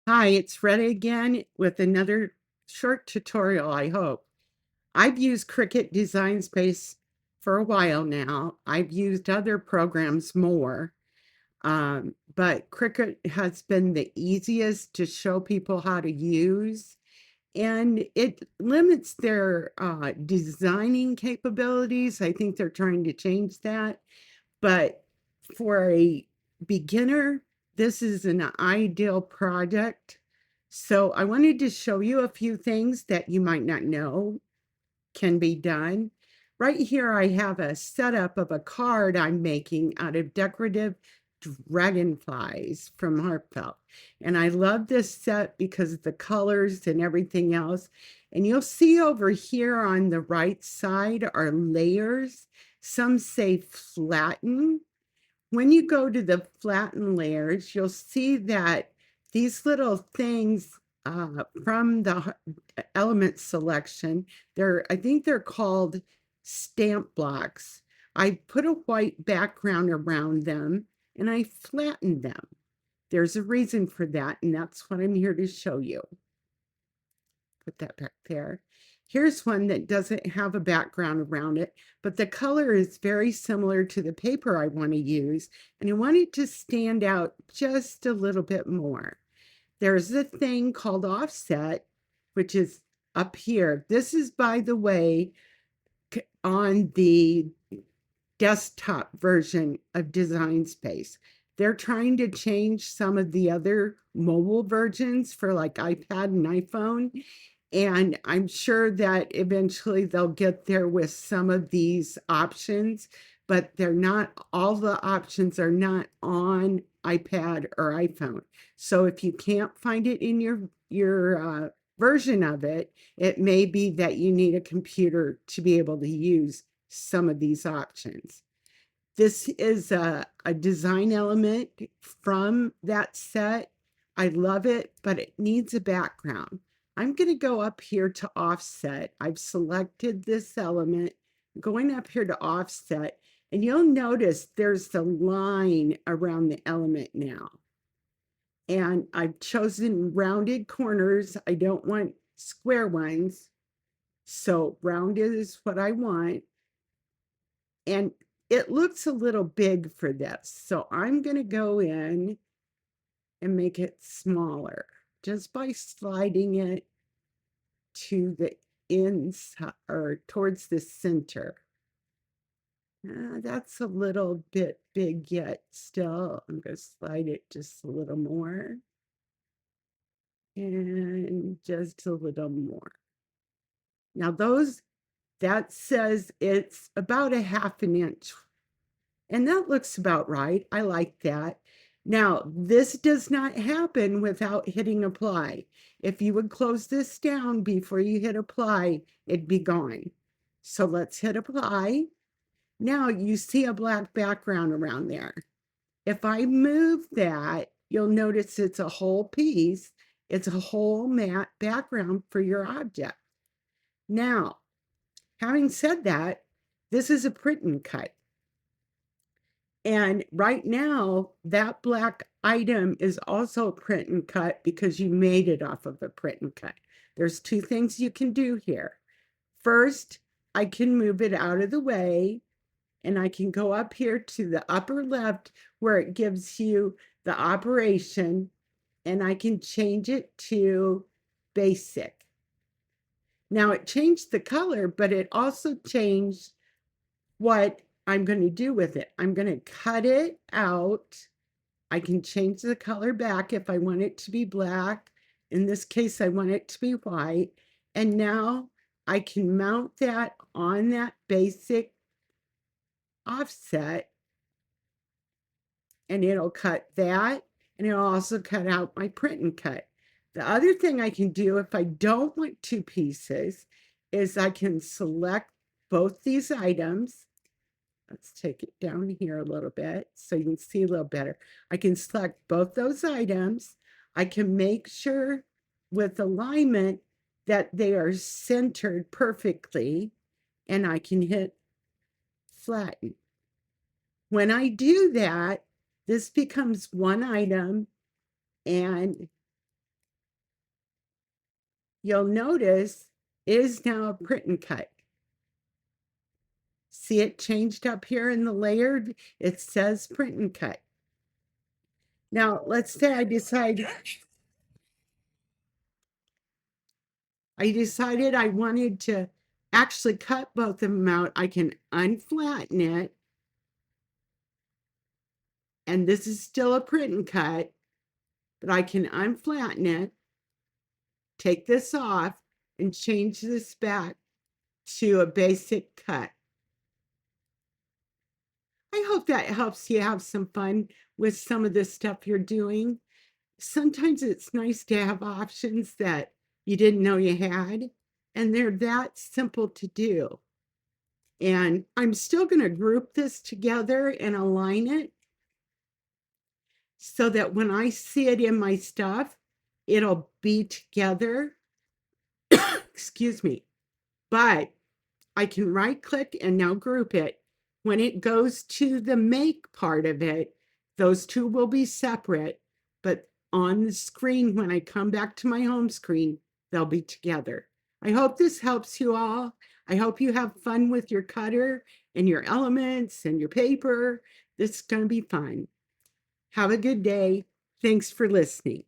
Hi, it's Retta again with another short tutorial, I hope. I've used Cricut Design Space for a while now. I've used other programs more, but Cricut has been the easiest to show people how to use, and it limits their designing capabilities. I think they're trying to change that, but for a beginner, this is an ideal project. So I wanted to show you a few things that you might not know can be done. Right here, I have a setup of a card I'm making out of decorative dragonflies from Heartfelt. And I love this set because of the colors and everything else. And you'll see over here on the right side are layers. Some say flatten. When you go to the flatten layers, you'll see that these little things from the element selection, I think they're called stamp blocks. I put a white background around them and I flattened them. There's a reason for that, and that's what I'm here to show you. Put that back there. Here's one that doesn't have a background around it, but the color is very similar to the paper I want to use, and I want it to stand out just a little bit more. There's a thing called offset, which is up here. This is, by the way, on the desktop version of Design Space. They're trying to change some of the other mobile versions for like iPad and iPhone. And I'm sure that eventually they'll get there with some of these options, but they're not, all the options are not on iPad or iPhone. So if you can't find it in your version of it, it may be that you need a computer to be able to use some of these options. This is a design element from that set. I love it, but it needs a background. I'm going to go up here to offset. I've selected this element, going up here to offset, and you'll notice there's the line around the element now. And I've chosen rounded corners. I don't want square ones. So rounded is what I want. And it looks a little big for this. So I'm going to go in and make it smaller just by sliding it to the inside or towards the center. That's a little bit big yet still. I'm going to slide it just a little more and just a little more. Now that says it's about a ½ inch, and that looks about right. I like that. Now, this does not happen without hitting apply. If you would close this down before you hit apply, it'd be gone. So let's hit apply. Now you see a black background around there. If I move that, you'll notice it's a whole piece. It's a whole matte background for your object. Now, having said that, this is a print and cut. And right now, that black item is also print and cut because you made it off of a print and cut. There's two things you can do here. First, I can move it out of the way, and I can go up here to the upper left where it gives you the operation, and I can change it to basic. Now it changed the color, but it also changed what I'm going to do with it. I'm going to cut it out. I can change the color back if I want it to be black. In this case, I want it to be white. And now I can mount that on that basic offset, and it'll cut that, and it'll also cut out my print and cut. The other thing I can do if I don't want two pieces is I can select both these items. Let's take it down here a little bit so you can see a little better. I can select both those items. I can make sure with alignment that they are centered perfectly, and I can hit flatten. When I do that, this becomes one item, and you'll notice it is now a print and cut. See it changed up here in the layered? It says print and cut. Now, let's say I decided I wanted to actually cut both of them out. I can unflatten it. And this is still a print and cut, but I can unflatten it, take this off, and change this back to a basic cut. I hope that helps you have some fun with some of the stuff you're doing. Sometimes it's nice to have options that you didn't know you had, and they're that simple to do. And I'm still going to group this together and align it so that when I see it in my stuff, it'll be together. Excuse me. But I can right click and now group it. When it goes to the make part of it, those two will be separate, but on the screen, when I come back to my home screen, they'll be together. I hope this helps you all. I hope you have fun with your cutter and your elements and your paper. This is going to be fun. Have a good day. Thanks for listening.